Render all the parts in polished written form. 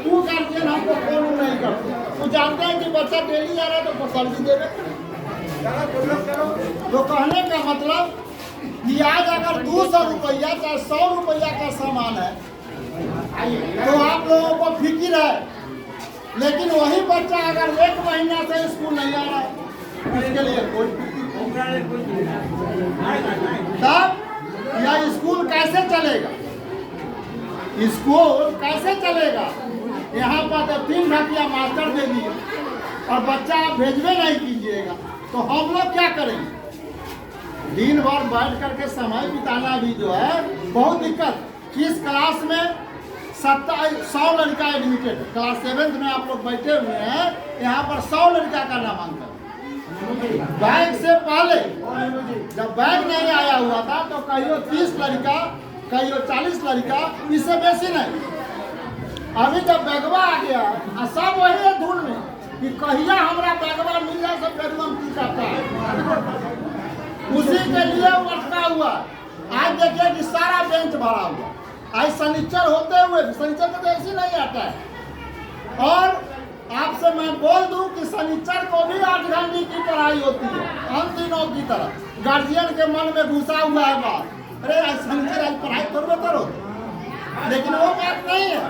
वो गार्जियन हमको फोन नहीं करते। वो जानते हैं कि बच्चा डेली जा रहा है तो सैलरी देवे। तो कहने का मतलब कि आज अगर 200 रुपया चाहे 100 रुपया का सामान है तो आप लोगों को फिक्र है, लेकिन वही बच्चा अगर 1 महीना से स्कूल नहीं आ रहा है उसके लिए कोई तब यह स्कूल कैसे चलेगा? स्कूल कैसे चलेगा? यहाँ पर तो 3 घंटिया मास्टर दे दिए और बच्चा आप भेजवे नहीं कीजिएगा तो हम लोग क्या करेंगे? दिन भर बैठ करके समय बिताना भी जो है बहुत दिक्कत। इस क्लास में 100 लड़का एडमिटेड, क्लास 7th में आप लोग बैठे हुए हैं, यहाँ पर 100 लड़का का नामांकन। बैग से पहले जब बैग नहीं आया हुआ था तो कहियो 30 लड़का कहियो 40 लड़का, इससे बेसी नहीं। अभी जब बैगवा आ गया सब वही है धूल में कि कहिया हमारा बैगवा मिल जाए सब एकदम की करता है, उसी के लिए अटका हुआ। आज देखिए कि सारा बेंच भरा हुआ। आज शनिचर होते हुए शनिचर तो ऐसे नहीं आता है। और आपसे मैं बोल दूं कि शनिचर को भी 8 घंटे की पढ़ाई होती है हम दिनों की तरह। गार्जियन के मन में घुसा हुआ है बात, अरे आज शनिचर आज पढ़ाई करो, लेकिन वो बात नहीं है।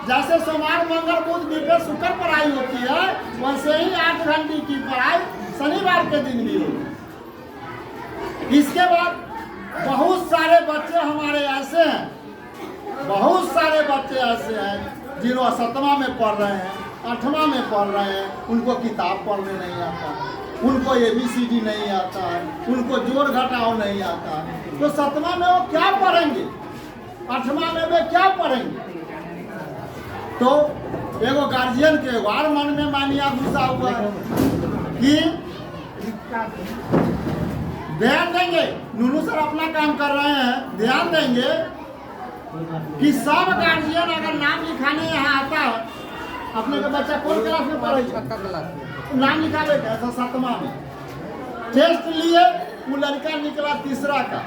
जैसे सोमवार मंगल बुध बृहस्पति शुक्र पढ़ाई होती है वैसे ही 8 घंटे की पढ़ाई शनिवार के दिन भी होगी। इसके बाद बहुत सारे बच्चे हमारे ऐसे हैं, बहुत सारे बच्चे ऐसे हैं जिन्होंने 7वां में पढ़ रहे हैं, 8वां में पढ़ रहे हैं, उनको किताब पढ़ने नहीं आता, उनको ABCD नहीं आता है, उनको जोड़ घटाव नहीं आता है। तो 7वां में वो क्या पढ़ेंगे? 8वां में वे क्या पढ़ेंगे? तो एगो गार्जियन के वार मन में मानिया घुसा हुआ है कि ध्यान देंगे, नूनू सर अपना काम कर रहे हैं, ध्यान देंगे कि सब गार्जियन अगर नाम लिखाने यहाँ आता है, अपने का बच्चा कौन क्लास में पढ़े नाम लिखा लेगा 7वां में, टेस्ट लिए वो लड़का निकला 3रा का,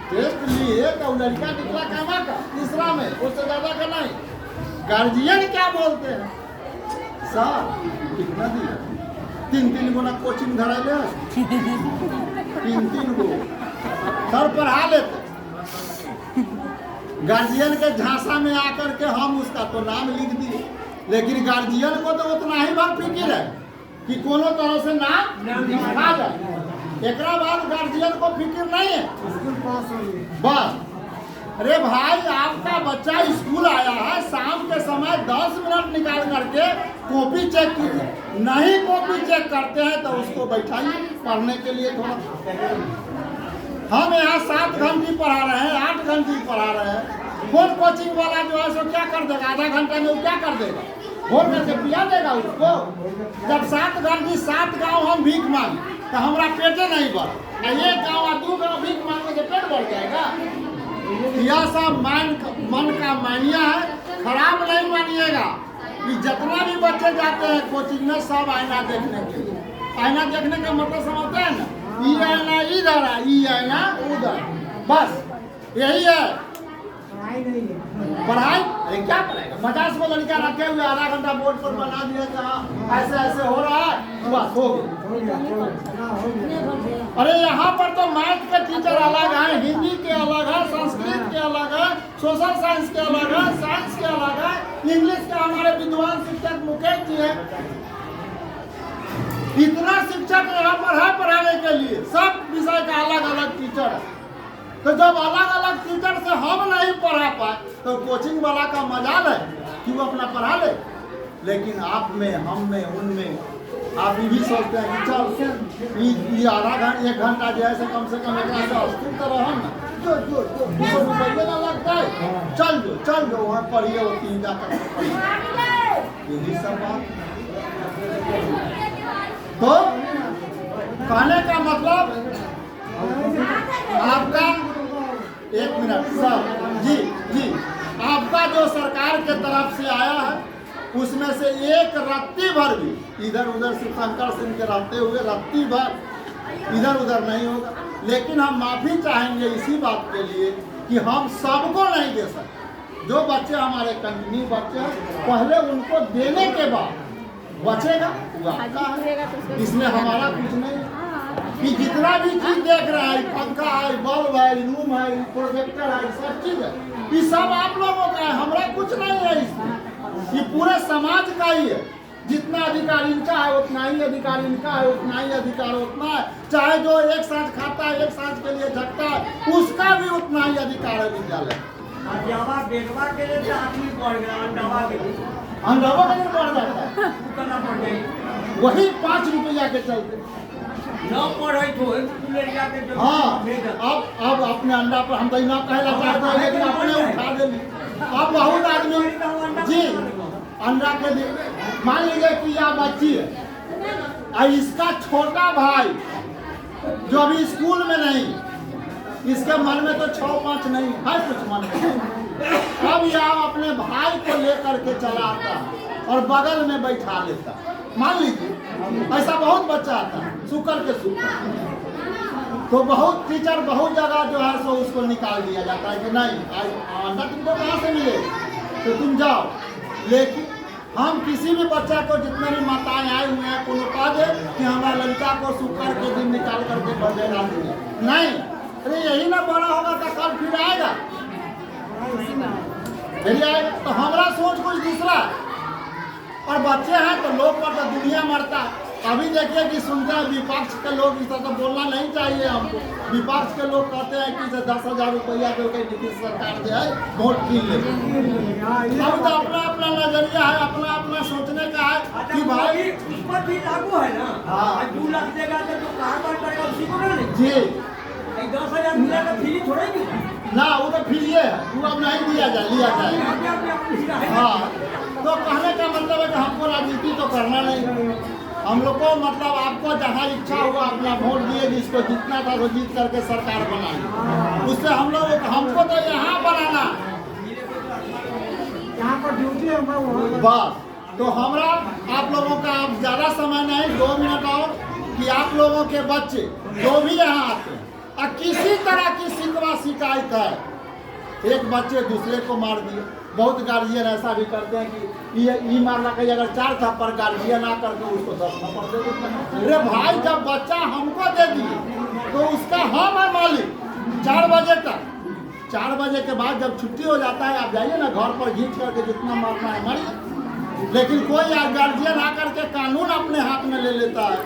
टेस्ट लिए तो लड़का निकला कहाँ का 3रा में, उससे ज्यादा का नहीं। गार्जियन क्या बोलते हैं? सर कितना दिया 3 गुना कोचिंग धरा ले 3 गो सर पढ़ा लेते। गार्जियन के झांसा में आकर के हम उसका तो नाम लिख दिए, लेकिन गार्जियन को तो उतना ही बार फिक्र है कि कोनो तरह से नाम लिखा जाए। एक बाद गार्जियन को फिक्र नहीं है बस। अरे भाई आपका बच्चा स्कूल आया है, शाम के समय 10 मिनट निकाल करके कॉपी चेक कीजिए, नहीं कॉपी चेक करते हैं तो उसको बैठाइए पढ़ने के लिए थोड़ा। हम यहाँ 7 घंटे पढ़ा रहे हैं, 8 घंटे पढ़ा रहे हैं। कौन कोचिंग वाला जो है सो क्या कर देगा? आधा घंटे में वो क्या कर देगा? भोर करके पिया देगा उसको। जब 7 घंटे 7 गाँव हम भीख मांगे तो हमारा पेटे नहीं बढ़ा, 1 गाँव और 2 गाँव भीख मांगे तो पेट बढ़ जाएगा। यह सब मन का मानिया है, खराब नहीं मानिएगा कि जितना भी बच्चे जाते हैं कोचिंग में सब आईना देखने के लिए। आईना देखने का मतलब समझते हैं ना, ये आईना इधर है, ये आईना उधर, बस यही है पढ़ाई। अरे क्या पढ़ाएगा? 50 को लड़का रखे हुए आधा घंटा बोर्ड पर बना दिया ऐसे ऐसे हो रहा है, बस हो गया। अरे यहाँ पर तो मैथ के टीचर अलग है, हिंदी के अलग है, संस्कृत के अलग है, सोशल साइंस के अलग है, साइंस के अलग है, इंग्लिश के हमारे विद्वान शिक्षक मुकेश जी है। इतना शिक्षक यहाँ पर है पढ़ाने के लिए, सब विषय का अलग अलग टीचर है। तो जब अलग अलग टीचर से हम नहीं पढ़ा पाए तो कोचिंग वाला का मजाल है कि वो अपना पढ़ा ले। लेकिन आप में, हम में, उनमें आप ये भी सोचते हैं कि चल ये आधा घंटा 1 घंटा जो है से कम एक अस्थिर तो रहो ना, जो 200 रुपये ना लगता है, चल जो वहाँ पढ़िए, वो 3 जाकर पढ़िए, यही सब बात। तो कहने का मतलब आपका 1 मिनट सर जी आपका जो सरकार के तरफ से आया है उसमें से एक रत्ती भर भी इधर उधर शिवशंकर सिंह के रहते हुए रत्ती भर इधर उधर नहीं होगा। लेकिन हम माफ़ी चाहेंगे इसी बात के लिए कि हम सबको नहीं दे सकते। जो बच्चे हमारे कंटिन्यू बच्चे हैं, पहले उनको देने के बाद बचेगा वो आपका है, इसमें हमारा कुछ नहीं। कि जितना भी चीज देख रहा है, पंखा है, बल्ब है, रूम है, प्रोजेक्टर है, सब चीज है, ये सब आप लोगों का है, हमारा कुछ नहीं है इसमें। ये पूरे समाज का ही है। जितना अधिकार इनका है उतना ही अधिकार इनका है, उतना ही अधिकार उतना है। चाहे जो एक सांस खाता है, एक सांस के लिए झकता है, उसका भी उतना ही अधिकार है विद्यालय। अंडवा के लिए बढ़ जाता है, वही 5 रुपया के चलते। हाँ, अब अपने अंडा पर हम तो ना कहना चाहते हैं, लेकिन अपने उठा देंगे। अब बहुत आदमी जी अंडा के लिए, मान लीजिए कि यह बच्ची है और इसका छोटा भाई जो अभी स्कूल में नहीं, इसके मन में तो 6-5 नहीं है, कुछ मन में। अब यह अपने भाई को लेकर के चला आता और बगल में बैठा लेता। मान लीजिए ऐसा बहुत बच्चा आता है, शुक्र के शुक्र, तो बहुत टीचर बहुत जगह जो है सो उसको निकाल दिया जाता है कि नहीं अंडा तुमको कहाँ से मिले, तो तुम जाओ। लेकिन हम किसी भी बच्चा को, जितने भी माताएं आए हुए हैं, उनको कह दे कि हमारा लड़का को शुक्र के दिन निकाल करके बर्थडे देंगे, नहीं, अरे यही ना बड़ा होगा तो कल फिर आएगा, फिर आएगा। तो हमारा सोच कुछ दूसरा, और बच्चे हैं तो लोग पर तो दुनिया मरता है। अभी देखिए कि सुनते हैं विपक्ष के लोग, इस तरह बोलना नहीं चाहिए हमको। विपक्ष के लोग कहते हैं कि 10,000 रुपया जो कि नीतीश सरकार जो है वोट छीन ले। अब तो अपना अपना नजरिया है, अपना अपना सोचने का है कि भाई उस पर भी लागू है ना। हाँ 2 लाख देगा तो कहाँ पर करेगा उसी को ना जी, 10,000 मिलेगा फ्री थोड़ा ही ना वो तो फिर ये है, वो अब नहीं दिया जाए, लिया जाए। हाँ, तो कहने का मतलब है कि हमको राजनीति तो करना नहीं, हम लोग को मतलब आपको जहाँ इच्छा हुआ अपना वोट दिए, जिसको जितना था वो जीत करके सरकार बनाई। उससे हम लोग, हमको तो यहाँ बनाना, यहाँ पर ड्यूटी है बस। तो हमारा आप लोगों का अब ज़्यादा समय नहीं, 2 मिनट और, कि आप लोगों के बच्चे जो भी यहाँ आते हैं और किसी तरह की शिकवा शिकायत है, एक बच्चे दूसरे को मार दिए, बहुत गार्जियन ऐसा भी करते हैं कि ये मारना कहीं, अगर 4 थप्पड़ गार्जियन ना करके उसको 10 थप्पड़ दे देते हैं। अरे भाई, जब बच्चा हमको दे दिए तो उसका हम है मालिक 4 बजे तक। 4 बजे के बाद जब छुट्टी हो जाता है, आप जाइए ना घर पर घींच करके जितना मारना है मारिए। लेकिन कोई गार्जियन आकर के कानून अपने हाथ में ले लेता है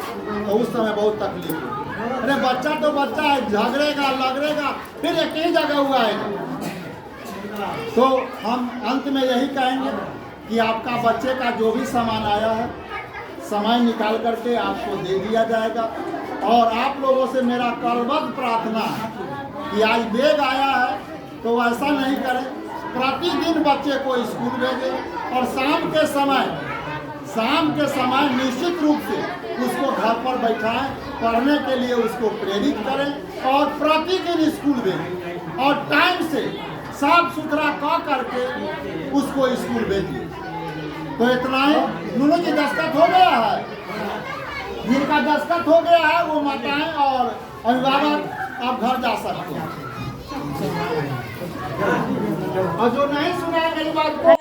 तो उस समय बहुत तकलीफ है। अरे बच्चा तो बच्चा है, झगड़ेगा लगड़ेगा, फिर एक ही जगह हुआ है। तो हम अंत में यही कहेंगे कि आपका बच्चे का जो भी सामान आया है, समय निकाल करके आपको दे दिया जाएगा। और आप लोगों से मेरा करबद्ध प्रार्थना है कि आज बैग आया है तो ऐसा नहीं करें, प्रतिदिन बच्चे को स्कूल भेजें और शाम के समय निश्चित रूप से उसको घर पर बैठाएं, पढ़ने के लिए उसको प्रेरित करें और प्रतिदिन स्कूल भेजें और टाइम से साफ सुथरा कह करके उसको स्कूल भेजिए। तो इतना ही। दोनों की दस्तखत हो गया है, जिनका दस्तखत हो गया है वो माताएं और अभिभावक आप घर जा सकते हैं। और जो नहीं सुना मेरी बात को